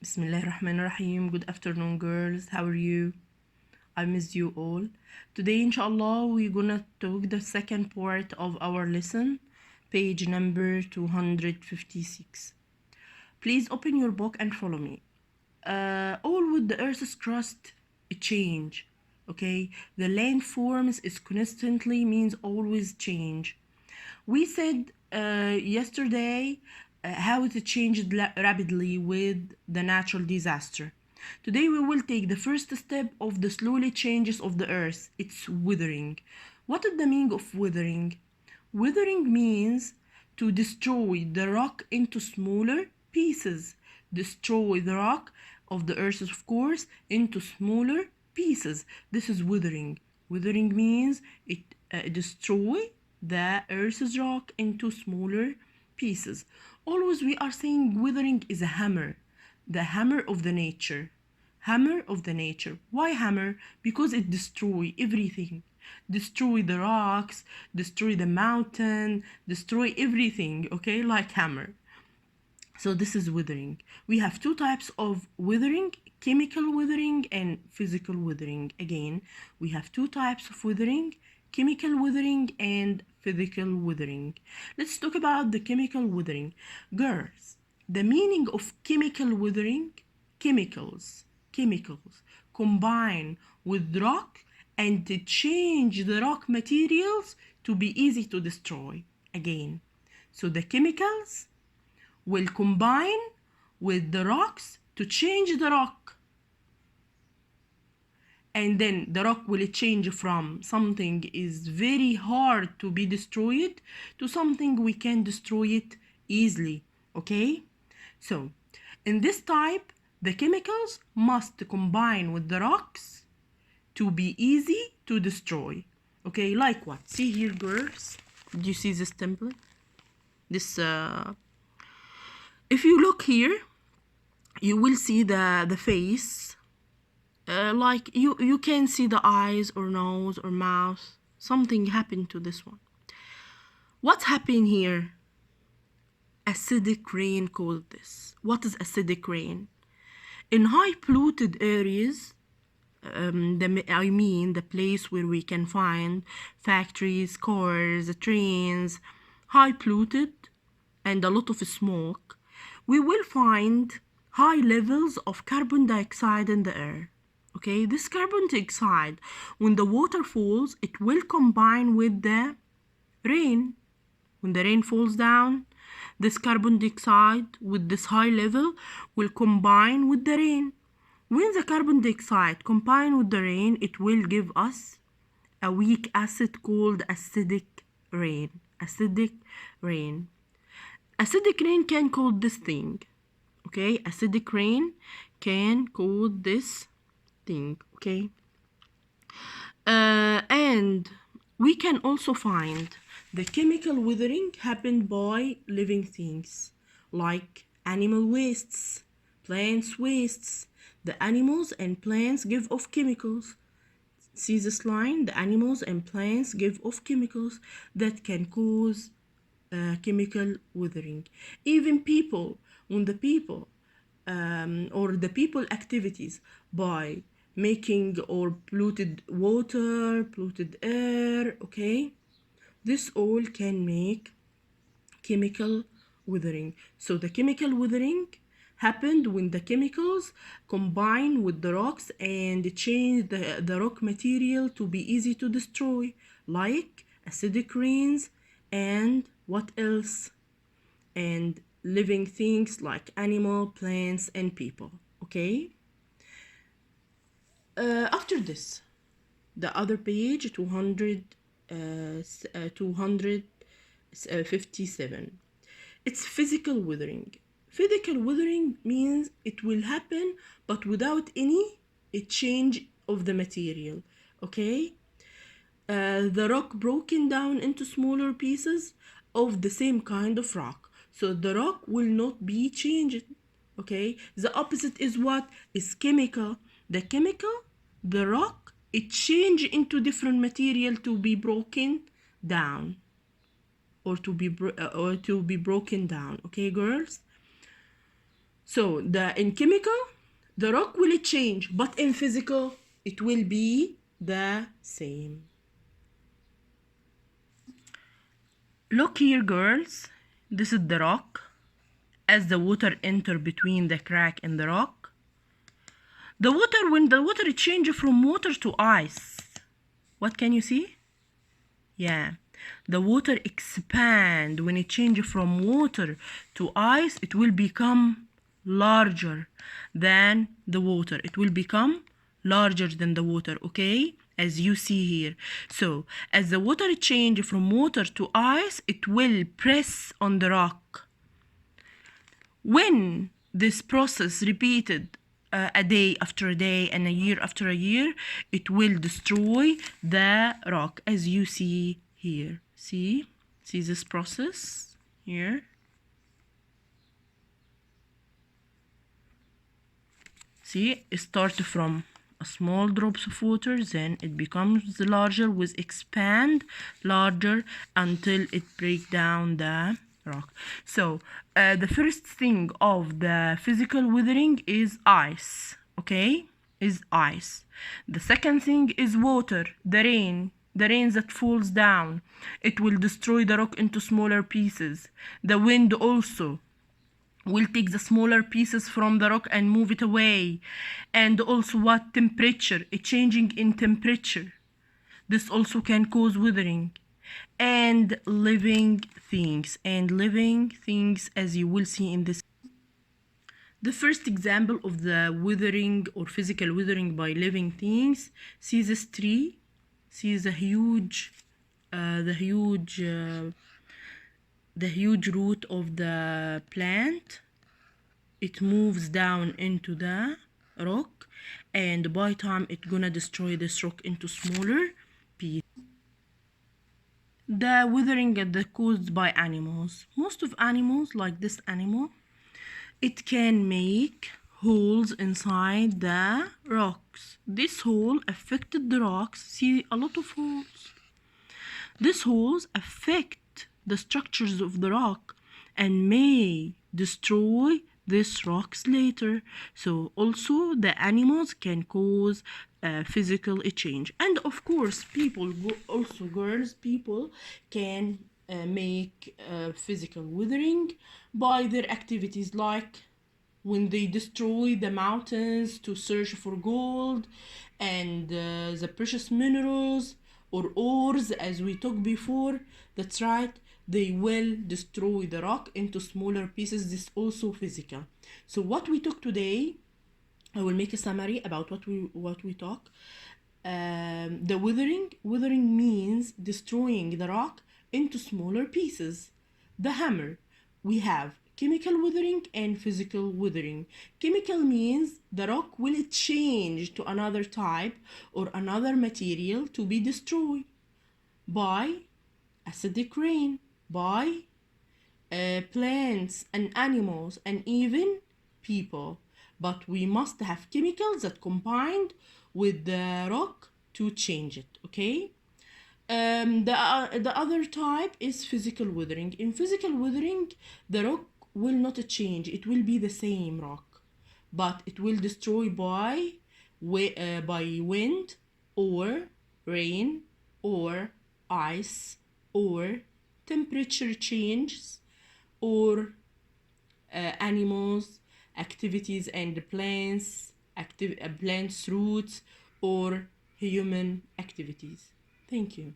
Bismillahirrahmanirrahim. Good afternoon, girls. How are you? I miss you all. Today, inshallah, we're gonna talk the second part of our lesson, page number 256. Please open your book and follow me. All with the Earth's crust change. Okay, the landforms is constantly means always change. We said yesterday how it changed rapidly with the natural disaster. Today we will take the first step of the slowly changes of the earth. It's withering. What is the meaning of withering? Withering means to destroy the rock into smaller pieces. Destroy the rock of the earth, of course, into smaller pieces. This is withering. Withering means it destroy the earth's rock into smaller pieces. Always we are saying withering is a hammer, the hammer of the nature. Hammer of the nature. Why hammer? Because it destroy everything. Destroy the rocks, destroy the mountain, destroy everything, okay? Like hammer. So this is withering. We have two types of withering, chemical withering and physical withering. Again, we have two types of withering, chemical withering and physical withering. Let's talk about the chemical withering. Girls, the meaning of chemical withering, chemicals combine with rock and to change the rock materials to be easy to destroy. Again, so the chemicals will combine with the rocks to change the rock, and then the rock will change from something is very hard to be destroyed to something we can destroy it easily. Okay, so in this type the chemicals must combine with the rocks to be easy to destroy. Okay, like what? See here, girls, do you see this template? This if you look here, you will see the face. Like you can see the eyes or nose or mouth. Something happened to this one. What's happening here? Acidic rain called this. What is acidic rain? In high polluted areas, the place where we can find factories, cars, trains, high polluted and a lot of smoke, we will find high levels of carbon dioxide in the air. Okay, this carbon dioxide, when the water falls, it will combine with the rain. When the rain falls down, this carbon dioxide with this high level will combine with the rain. When the carbon dioxide combine with the rain, it will give us a weak acid called acidic rain. Acidic rain. Acidic rain can cause this thing. Okay, acidic rain can cause this thing. Okay, and we can also find the chemical withering happened by living things like animal wastes, plants wastes. The animals and plants give off chemicals. See this line? The animals and plants give off chemicals that can cause chemical withering. Even people, when the people or the people activities by making or polluted water, polluted air, okay, this all can make chemical withering. So the chemical withering happened when the chemicals combine with the rocks and change the rock material to be easy to destroy, like acidic rains and what else? And living things like animal, plants, and people. Okay? After this, the other page, 257. It's physical withering. Physical withering means it will happen but without any change of the material. Okay? The rock broken down into smaller pieces of the same kind of rock. So the rock will not be changed. Okay? The opposite is what? Is chemical. The chemical, the rock, it change into different material to be broken down or to be broken down. Okay, girls? So in chemical, the rock will change, but in physical, it will be the same. Look here, girls. This is the rock. As the water enter between the crack in the rock, when the water change from water to ice, what can you see? Yeah, the water expand. When it change from water to ice, it will become larger than the water. It will become larger than the water, okay? As you see here. So, as the water change from water to ice, it will press on the rock. When this process repeated a day after a day and a year after a year, it will destroy the rock, as you see here. See this process here. See, it starts from a small drops of water, then it becomes larger with expand larger until it break down the rock. So the first thing of the physical weathering is ice, okay? Is ice. The second thing is water, the rain that falls down. It will destroy the rock into smaller pieces. The wind also will take the smaller pieces from the rock and move it away. And also what? Temperature, a changing in temperature. This also can cause withering. And living things, as you will see in this. The first example of the withering or physical withering by living things, see this tree, see the huge root of the plant. It moves down into the rock, and by time it's gonna destroy this rock into smaller pieces. The withering is caused by animals. Most of animals, like this animal, it can make holes inside the rocks. This hole affected the rocks. See, a lot of holes. These holes affect the structures of the rock and may destroy these rocks later. So also the animals can cause physical change. And of course, people can make physical withering by their activities, like when they destroy the mountains to search for gold and the precious minerals or ores, as we talked before. That's right, they will destroy the rock into smaller pieces. This is also physical. So what we talk today, I will make a summary about what we talk. The withering means destroying the rock into smaller pieces. The hammer, we have chemical withering and physical withering. Chemical means the rock will change to another type or another material to be destroyed by acidic rain, by plants and animals and even people. But we must have chemicals that combined with the rock to change it, okay? The other type is physical withering. In physical withering, the rock will not change. It will be the same rock, but it will destroy by wind or rain or ice or temperature changes or animals activities and plants roots or human activities. Thank you.